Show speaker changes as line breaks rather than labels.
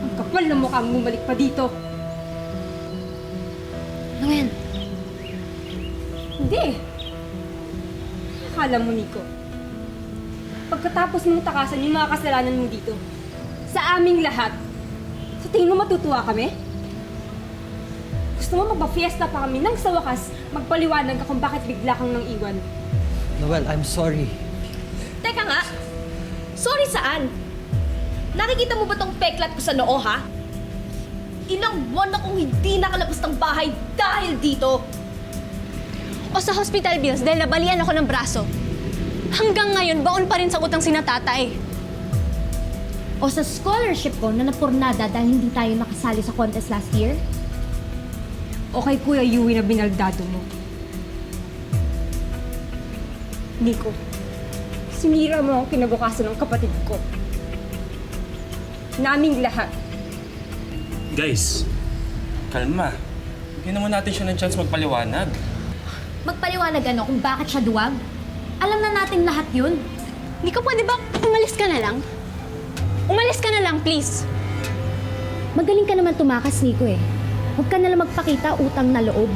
Ang kapal na mukha mong bumalik pa dito.
Ano yan?
Hindi. Akala mo, Nico. Pagkatapos mong takasan yung mga kasalanan mo dito, sa aming lahat, sa tingin mo matutuwa kami? Gusto mo magpa-fiesta pa kami nang sa wakas magpaliwanag ka kung bakit bigla kang nang iwan.
Noel, I'm sorry.
Teka nga! Sorry saan? Nakikita mo ba tong peklat ko sa noo, ha? Ilang buwan akong hindi nakalabas ng bahay dahil dito.
O sa hospital bills dahil nabalian ako ng braso. Hanggang ngayon, baon pa rin sa utang sina tatay.
O sa scholarship ko na napurnada dahil hindi tayo nakasali sa contest last year?
O kay Kuya Yui na binaldado mo. Nico, sinira mo ang kinabukasan ng kapatid ko. Naming lahat.
Guys, kalma. Bigyan naman natin siya ng chance magpaliwanag.
Magpaliwanag ano kung bakit siya duwag? Alam na natin lahat yun.
Nico, pwede ba umalis ka na lang? Umalis ka na lang, please.
Magaling ka naman tumakas, Nico eh. Huwag ka nalang magpakita utang na loob.